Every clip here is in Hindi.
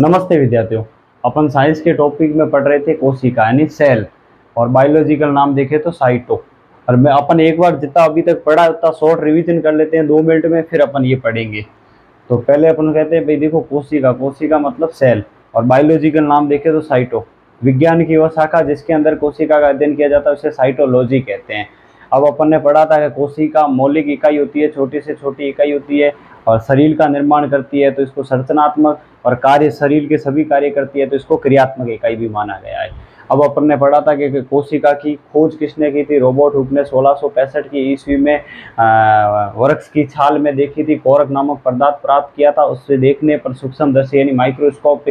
नमस्ते विद्यार्थियों। अपन साइंस के टॉपिक में पढ़ रहे थे कोशिका यानी सेल, और बायोलॉजिकल नाम देखे तो साइटो। और मैं अपन एक बार जितना अभी तक पढ़ा उतना शॉर्ट रिवीजन कर लेते हैं 2 मिनट में, फिर अपन ये पढ़ेंगे। तो पहले अपन कहते हैं भाई देखो कोशिका, कोशिका मतलब सेल, और बायोलॉजिकल नाम देखे तो साइटो। विज्ञान की वह शाखा जिसके अंदर कोशिका का अध्ययन किया जाता है उसे साइटोलॉजी कहते हैं। अब अपन ने पढ़ा था कि कोशिका मौलिक इकाई होती है, छोटी से छोटी इकाई होती है और शरीर का निर्माण करती है, तो इसको संरचनात्मक, और कार्य शरीर के सभी कार्य करती है तो इसको क्रियात्मक इकाई भी माना गया है। अब अपन ने पढ़ा था कि कोशिका की खोज किसने की थी? रॉबर्ट हुक ने 1665 की ईस्वी में वृक्ष की छाल में देखी थी, कोरक नामक पदार्थ प्राप्त किया था। उससे देखने पर सूक्ष्मदर्शी यानी माइक्रोस्कोप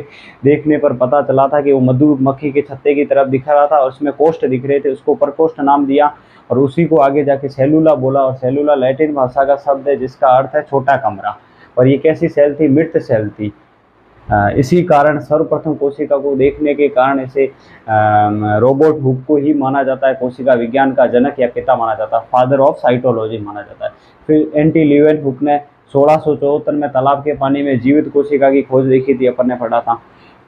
देखने पर पता चला था कि वो मधुमक्खी के छत्ते की तरफ दिखा रहा था और उसमें कोष्ठ दिख रहे थे, उसको प्रकोष्ठ नाम दिया और उसी को आगे जाके सेलुला बोला। और सेलुला लैटिन भाषा का शब्द है जिसका अर्थ है छोटा कमरा। और ये कैसी सेल थी? मृत सेल थी। इसी कारण सर्वप्रथम कोशिका को देखने के कारण इसे रॉबर्ट हुक को ही माना जाता है कोशिका विज्ञान का जनक या पिता माना जाता है, फादर ऑफ साइटोलॉजी माना जाता है। फिर एंटी लीवेन हुक ने 1674 में तालाब के पानी में जीवित कोशिका की खोज देखी थी, अपन ने पढ़ा था।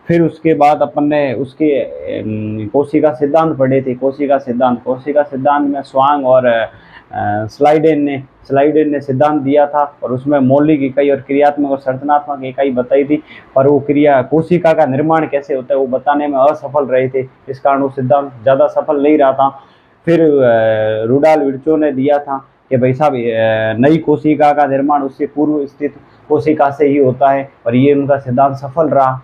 फिर उसके बाद अपन ने उसके कोशिका सिद्धांत पढ़े थे। कोशिका सिद्धांत में स्वांग और स्लाइडेन ने सिद्धांत दिया था और उसमें मौलिक इकाई और क्रियात्मक और संरचनात्मक इकाई बताई थी, पर वो क्रिया कोशिका का निर्माण कैसे होता है वो बताने में असफल रहे थे, इस कारण वो सिद्धांत ज़्यादा सफल नहीं रहा था। फिर रुडॉल्फ विर्चो ने दिया था कि भाई साहब नई कोशिका का निर्माण उससे पूर्व स्थित कोशिका से ही होता है, और ये उनका सिद्धांत सफल रहा।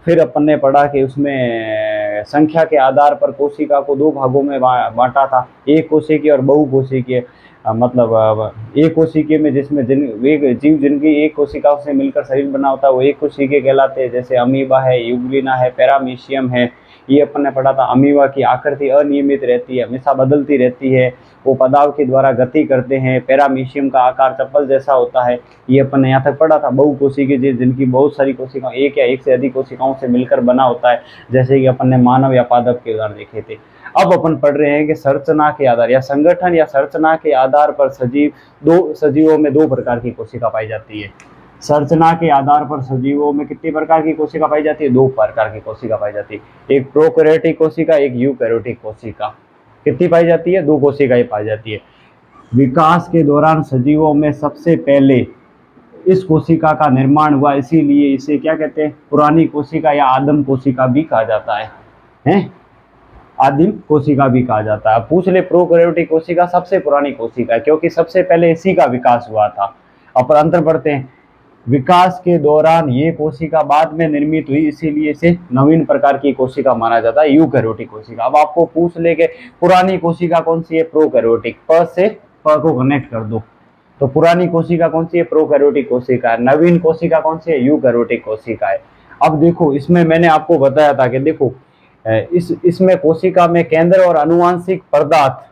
फिर अपन ने पढ़ा कि उसमें संख्या के आधार पर कोशिका को 2 भागों में बांटा था, एक कोशिकीय और बहुकोशिकीय। मतलब एक कोशिकीय में जिसमें वे जीव जिनकी एक कोशिका से मिलकर शरीर बना होता है वो एक कोशिकीय कहलाते हैं, जैसे अमीबा है, यूग्लिना है, पैरामीशियम है। ये अपन ने पढ़ा था। अमीबा की आकृति अनियमित रहती है, हमेशा बदलती रहती है, वो पदार्थ के द्वारा गति करते हैं। पैरामीशियम का आकार चप्पल जैसा होता है। ये अपन ने यहाँ तक पढ़ा था। बहुकोशिकीय जिनकी बहुत सारी कोशिकाओं, एक या एक से अधिक कोशिकाओं से मिलकर बना होता है, जैसे कि अपन ने मानव या पादप के उदाहरण देखे थे। अब अपन पढ़ रहे हैं कि संरचना के आधार या संगठन या संरचना के आधार पर सजीवों में 2 प्रकार की कोशिका पाई जाती है। संरचना के आधार पर सजीवों में कितनी प्रकार की कोशिका पाई जाती है? 2 प्रकार की कोशिका पाई जाती है, एक प्रोकैरियोटिक कोशिका, एक यूकैरियोटिक कोशिका। कितनी पाई जाती है? 2 कोशिकाएं पाई जाती है। विकास के दौरान सजीवों में सबसे पहले इस कोशिका का निर्माण हुआ, इसीलिए इसे क्या कहते हैं? पुरानी कोशिका या आदिम कोशिका भी कहा जाता है? आदिम कोशिका भी कहा जाता है। पूछ ले, प्रोकैरियोटिक कोशिका सबसे पुरानी कोशिका है क्योंकि सबसे पहले इसी का विकास हुआ था। अब अंतर पढ़ते हैं। विकास के दौरान ये कोशिका बाद में निर्मित हुई, इसीलिए इसे नवीन प्रकार की कोशिका माना जाता है, यूकैरियोटिक कोशिका। अब आपको पूछ ले कि पुरानी कोशिका कौन सी है? प्रोकैरियोटिक। प से प को कनेक्ट कर दो, तो पुरानी कोशिका कौन सी है? प्रोकैरियोटिक कोशिका है। नवीन कोशिका कौन सी है? यूकैरियोटिक कोशिका है। अब देखो, इसमें मैंने आपको बताया था कि देखो इसमें कोशिका में केंद्र और अनुवांशिक पदार्थ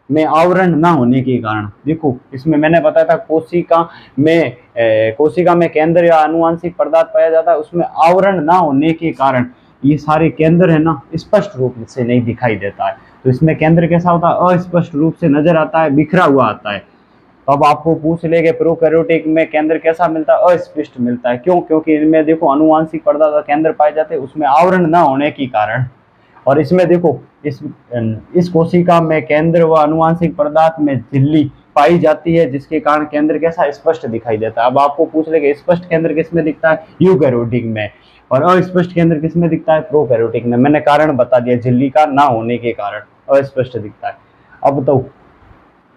में आवरण ना होने के कारण, देखो इसमें मैंने बताया था कोशिका में केंद्र या अनुवांशिक पदार्थ पाया जाता है, उसमें आवरण ना होने के कारण ये सारे केंद्र है ना स्पष्ट रूप से नहीं दिखाई देता है। तो इसमें केंद्र कैसा होता है? अस्पष्ट रूप से नजर आता है, बिखरा हुआ आता है। तो अब आपको पूछ ले कि प्रोकैरियोटिक में केंद्र कैसा मिलता है? अस्पष्ट मिलता है। क्यों? क्योंकि इनमें देखो अनुवांशिक पदार्थ का केंद्र पाए जाते हैं, उसमें आवरण ना होने के कारण। और इसमें देखो इस कोशिका में केंद्र व अनुवांशिक पदार्थ में झिल्ली पाई जाती है, जिसके कारण केंद्र कैसा? स्पष्ट दिखाई देता है। अब आपको पूछ ले कि स्पष्ट केंद्र किसमें दिखता है? यूकैरियोटिक में। और अस्पष्ट केंद्र किसमें दिखता है? प्रोकैरियोटिक में। मैंने कारण बता दिया, झिल्ली का ना होने के कारण अस्पष्ट दिखता है। अब तो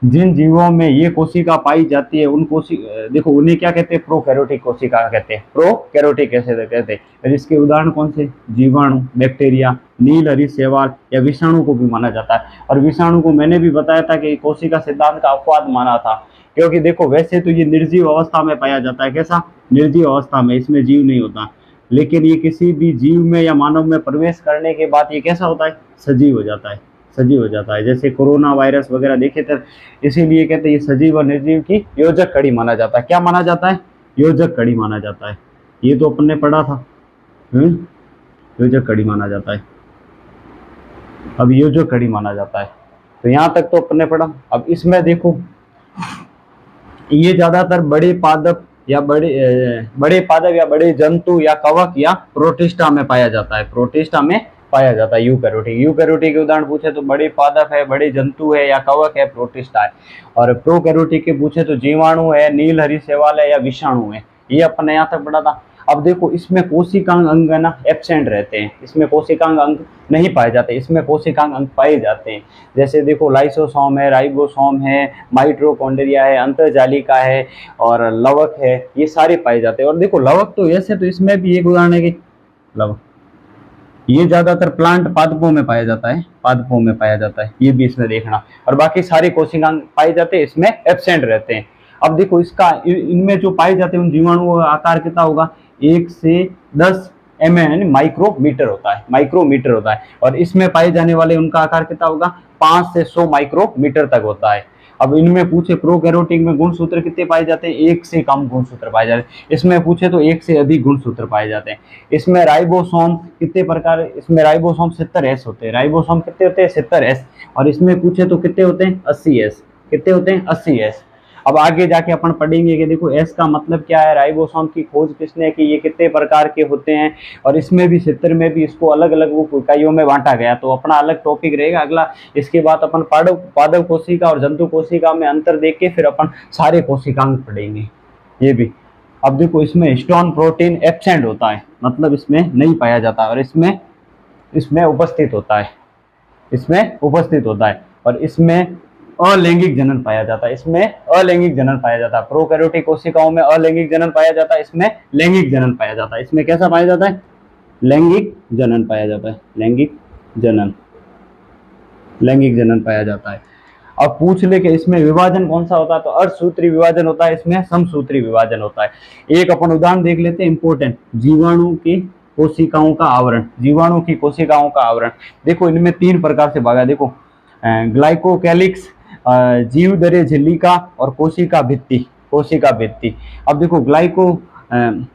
जिन जीवों में ये कोशिका पाई जाती है उन देखो उन्हें क्या कहते हैं? प्रोकैरियोटिक कोशिका कहते हैं। प्रोकैरियोटिक कैसे कहते हैं? इसके उदाहरण कौन से? जीवाणु, बैक्टीरिया, नील हरी शैवाल या विषाणु को भी माना जाता है। और विषाणु को मैंने भी बताया था कि कोशिका सिद्धांत का अपवाद माना था, क्योंकि देखो वैसे तो ये निर्जीव अवस्था में पाया जाता है। कैसा? निर्जीव अवस्था में, इसमें जीव नहीं होता, लेकिन ये किसी भी जीव में या मानव में प्रवेश करने के बाद ये कैसा होता है? सजीव हो जाता है। सजीव हो जाता है। जैसे कोरोना वायरस वगैरह देखे थे, इसीलिए कहते हैं ये सजीव और निर्जीव की योजक कड़ी माना जाता है। क्या माना जाता है? योजक कड़ी माना जाता है। ये तो अपन ने पढ़ा था, योजक कड़ी माना जाता है। अब योजक कड़ी माना जाता है, तो यहाँ तक तो अपन ने पढ़ा। अब इसमें देखो ये ज्यादातर बड़े पादप या बड़े पादप या बड़े जंतु या कवक या प्रोटिस्टा में पाया जाता है, प्रोटिस्टा में पाया जाता है यूकैरियोटिक। यूकैरियोटिक के उदाहरण पूछे तो बड़े पादप है, बड़े जंतु है या कवक है, प्रोटिस्टा है। और प्रोकैरियोटिक के पूछे तो जीवाणु है, नीलहरी शैवाल है या विषाणु है। ये अपन ने यहाँ तक पढ़ा था। अब देखो इसमें कोशिकांग अंग है ना एब्सेंट रहते हैं, इसमें कोशिकांग अंग नहीं पाए जाते, इसमें कोशिकांग अंग पाए जाते हैं। जैसे देखो लाइसोसोम है, राइबोसोम है, माइटोकॉन्ड्रिया है, अंतर्जालिका है और लवक है, ये सारे पाए जाते हैं। और देखो लवक तो ऐसे तो इसमें भी एक उदाहरण है कि लवक ये ज्यादातर प्लांट पादपों में पाया जाता है, पादपों में पाया जाता है, ये भी इसमें देखना। और बाकी सारे कोशिकांग पाए जाते हैं, इसमें एब्सेंट रहते हैं। अब देखो इसका इनमें जो पाए जाते हैं उन जीवाणुओं का आकार कितना होगा, 1 से 10 mm माइक्रोमीटर होता है, माइक्रोमीटर होता है। और इसमें पाए जाने वाले उनका आकार कितना होगा, 5 से 100 माइक्रोमीटर तक होता है। अब इनमें पूछे प्रोकैरियोटिक में गुणसूत्र कितने पाए जाते हैं, 1 से कम गुणसूत्र पाए जाते हैं। इसमें पूछे तो 1 से अधिक गुणसूत्र पाए जाते हैं। इसमें राइबोसोम कितने प्रकार, इसमें राइबोसोम 70S होते हैं। राइबोसोम कितने होते हैं, 70S। और इसमें पूछे तो कितने होते हैं, 80S। कितने होते हैं, 80S। अब आगे जाके अपन पढ़ेंगे कि देखो एस का मतलब क्या है, राइबोसोम की खोज किसने की, ये कितने प्रकार के होते हैं। और इसमें भी 70 में भी इसको अलग अलग उप इकाइयों में बांटा गया, तो अपना अलग टॉपिक रहेगा अगला। इसके बाद अपन पादप कोशिका और जंतु कोशिका में अंतर देख के फिर अपन सारे कोशिकांग पढ़ेंगे ये भी। अब देखो इसमें हिस्टोन प्रोटीन एब्सेंट होता है, मतलब इसमें नहीं पाया जाता, और इसमें उपस्थित होता है, इसमें उपस्थित होता है। और इसमें अलैंगिक जनन पाया जाता है, इसमें अलैंगिक जनन पाया जाता है। प्रोकैरियोटिक कोशिकाओं में अलैंगिक जनन पाया जाता है, इसमें लैंगिक जनन पाया जाता है। इसमें कैसा पाया जाता है, लैंगिक जनन पाया जाता है, लैंगिक जनन, लैंगिक जनन पाया जाता है। अब पूछ ले कि इसमें विभाजन कौन सा होता है, तो अर्धसूत्री विभाजन होता है, इसमें समसूत्री विभाजन होता है। एक अपन उदाहरण देख लेते हैं इंपॉर्टेंट, जीवाणु की कोशिकाओं का आवरण, जीवाणु की कोशिकाओं का आवरण। देखो इनमें 3 प्रकार से भागा, देखो ग्लाइकोकैलिक्स, जीवदरे झिल्लिका और कोशिका भित्ति, कोशिका भित्ति। अब देखो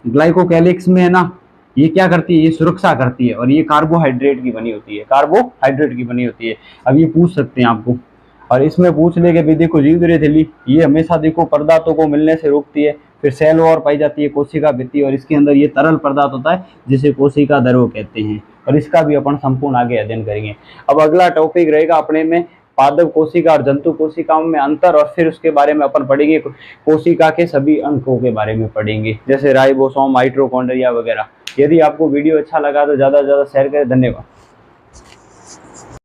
ग्लाइकोकैलिक्स में है ना, ये क्या करती है, ये सुरक्षा करती है, और ये कार्बोहाइड्रेट की बनी होती है, कार्बोहाइड्रेट की बनी होती है। अब ये पूछ सकते हैं आपको। और इसमें पूछ ले कि भी देखो जीवदरे झिल्ली ये हमेशा देखो पदार्थों को मिलने से रोकती है। फिर सेल वॉल पाई जाती है कोशिका भित्ति, और इसके अंदर ये तरल पदार्थ होता है जिसे कोशिका द्रव कहते हैं। और इसका भी अपन संपूर्ण आगे अध्ययन करेंगे। अब अगला टॉपिक रहेगा अपने में पादप कोशिका और जंतु कोशिकाओं में अंतर, और फिर उसके बारे में अपन पढ़ेंगे कोशिका के सभी अंगों के बारे में पढ़ेंगे, जैसे राइबोसोम, माइटोकॉन्ड्रिया वगैरह। यदि आपको वीडियो अच्छा लगा तो ज़्यादा से ज़्यादा शेयर करें। धन्यवाद।